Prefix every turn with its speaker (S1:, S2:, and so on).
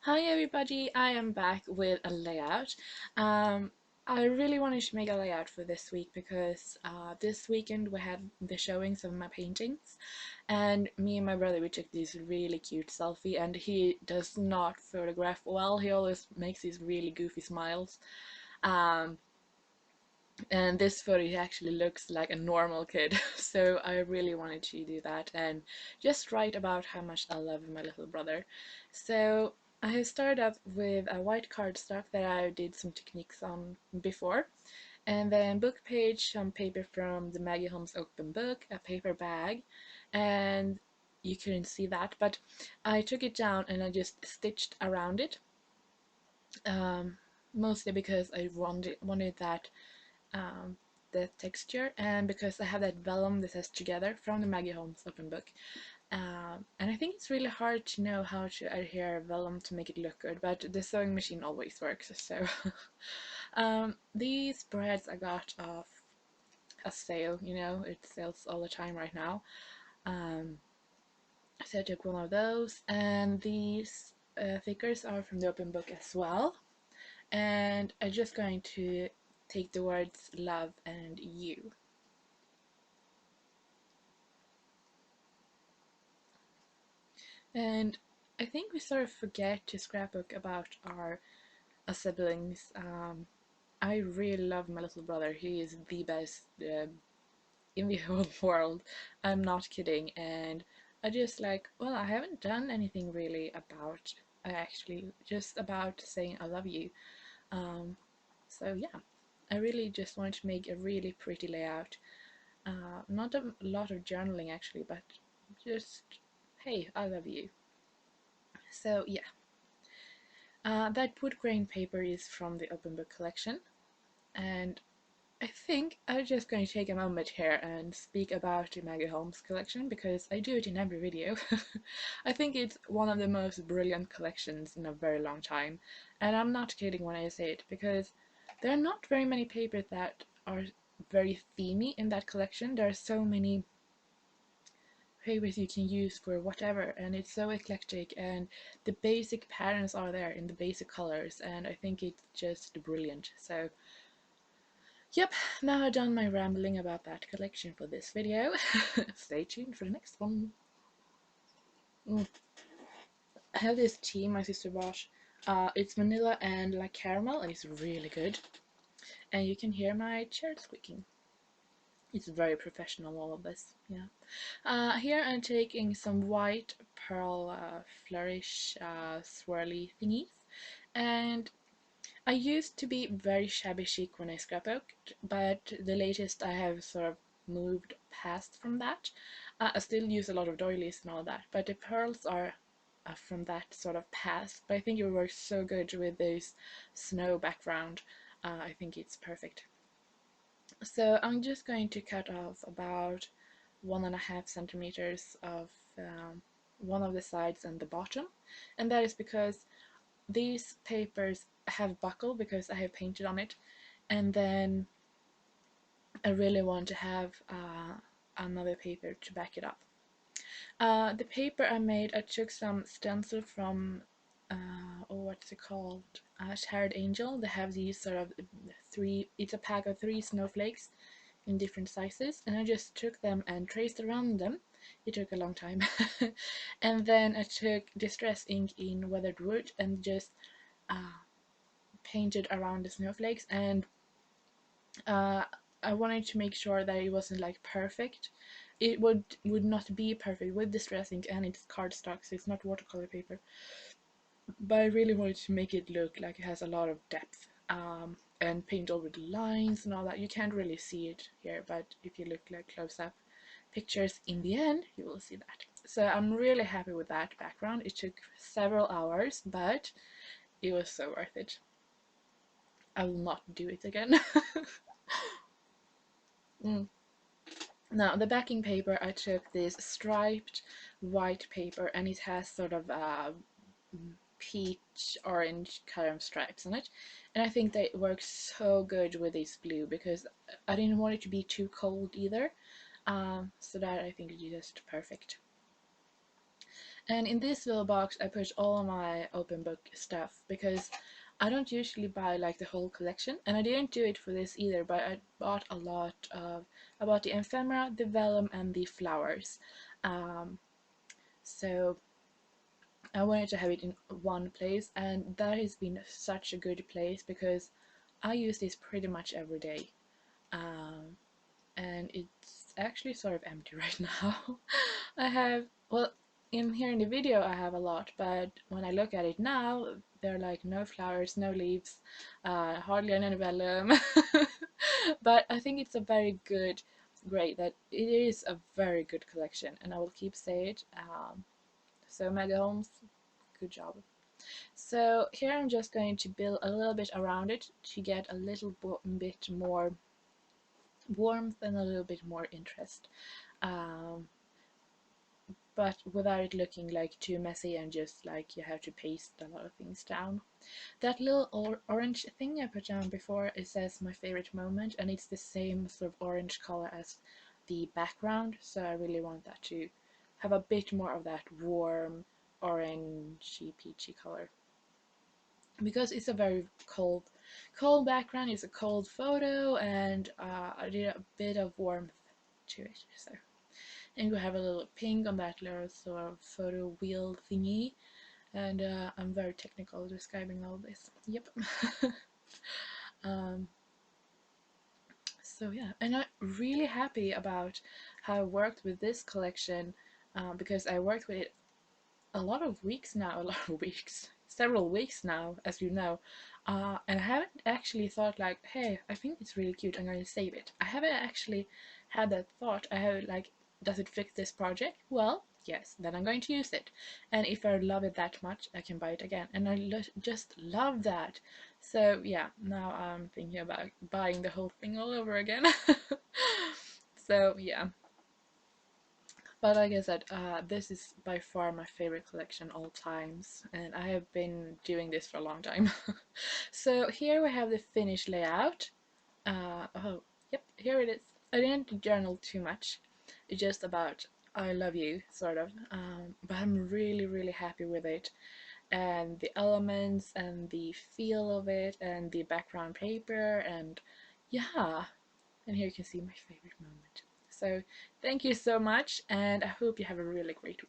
S1: Hi everybody, I am back with a layout. Um, I really wanted to make a layout for this week because this weekend we had the showings of my paintings, and me and my brother we took this really cute selfie, and he does not photograph well. He always makes these really goofy smiles. Um, and this photo he actually looks like a normal kid. So I really wanted to do that and just write about how much I love my little brother. So I have started up with a white cardstock that I did some techniques on before, and then book page, some paper from the Maggie Holmes open book, a paper bag, and you couldn't see that, but I took it down and I just stitched around it, um, mostly because I wanted that the texture, and because I have that vellum that says together from the Maggie Holmes open book. And I think it's really hard to know how to adhere vellum to make it look good, but the sewing machine always works. So these breads I got off a sale, it sells all the time right now. Um, so I took one of those, and these thickers are from the open book as well. And I'm just going to take the words love and you. And I think we sort of forget to scrapbook about our siblings. I really love my little brother. He is the best in the whole world. I'm not kidding. And I just well, I haven't done anything really about, actually, just about saying I love you. Um, so yeah, I really just wanted to make a really pretty layout. Not a lot of journaling actually, but just, hey, I love you. So yeah. That wood grain paper is from the open book collection, and I think I'm just going to take a moment here and speak about the Maggie Holmes collection because I do it in every video. I think it's one of the most brilliant collections in a very long time, and I'm not kidding when I say it because there are not very many papers that are very themey in that collection. There are so many papers you can use for whatever, and it's so eclectic, and the basic patterns are there in the basic colors, and I think it's just brilliant. So yep, now I've done my rambling about that collection for this video. Stay tuned for the next one. I have this tea my sister bought. It's vanilla and like caramel, and it's really good, and you can hear my chair squeaking. It's very professional, all of this. Yeah. Here I'm taking some white pearl flourish swirly thingies, and I used to be very shabby chic when I scrapbooked, but the latest I have sort of moved past from that. I still use a lot of doilies and all that, but the pearls are from that sort of past. But I think it works so good with this snow background. I think it's perfect. So I'm just going to cut off about 1.5 centimeters of one of the sides and the bottom, and that is because these papers have buckle because I have painted on it, and then I really want to have another paper to back it up. The paper I made, I took some stencil from, oh, what's it called? Shared Angel. They have these sort of it's a pack of 3 snowflakes in different sizes, and I just took them and traced around them. It took a long time. And then I took distress ink in weathered wood and just uh, painted around the snowflakes, and uh, I wanted to make sure that it wasn't like perfect. It would not be perfect with distress ink, and it's cardstock, so it's not watercolor paper. But I really wanted to make it look like it has a lot of depth, and paint over the lines and all that. You can't really see it here, but if you look like close-up pictures in the end, you will see that. So I'm really happy with that background. It took several hours, but it was so worth it. I will not do it again. mm. Now, the backing paper, I took this striped white paper, and it has sort of peach orange kind of stripes on it, and I think that it works so good with this blue because I didn't want it to be too cold either, so that I think is just perfect. And in this little box I put all my open book stuff because I don't usually buy like the whole collection, and I didn't do it for this either, but I bought a lot of about the ephemera, the vellum, and the flowers. Um, so I wanted to have it in one place, and that has been such a good place because I use this pretty much every day. Um, and it's actually sort of empty right now. I have, well, in here in the video I have a lot, but when I look at it now, there are like no flowers, no leaves, hardly any vellum. But I think it's a very good, great, that it is a very good collection, and I will keep saying it. So Mega Holmes, good job. So here I'm just going to build a little bit around it to get a little bit more warmth and a little bit more interest, um, but without it looking like too messy and just like you have to paste a lot of things down. That little orange thing I put down before, it says my favorite moment, and it's the same sort of orange color as the background, so I really want that to have a bit more of that warm orangey peachy color, because it's a very cold background. It's a cold photo, and I did a bit of warmth to it. So, and we have a little pink on that little sort of photo wheel thingy, and I'm very technical describing all this. Yep. um, so yeah, and I'm really happy about how I worked with this collection, because I worked with it a lot of weeks now, a lot of weeks, several weeks now, as you know, and I haven't actually thought like, hey, I think it's really cute, I'm going to save it. I haven't actually had that thought. I have like, does it fit this project? Well, yes, then I'm going to use it. And if I love it that much, I can buy it again. And I just love that. So yeah, now I'm thinking about buying the whole thing all over again. So yeah. But like I said, this is by far my favorite collection all times, and I have been doing this for a long time. So here we have the finished layout. Oh, yep, here it is. I didn't journal too much. It's just about I love you, sort of. But I'm really, really happy with it. And the elements and the feel of it and the background paper, and yeah. And here you can see my favorite moment. So thank you so much, and I hope you have a really great week.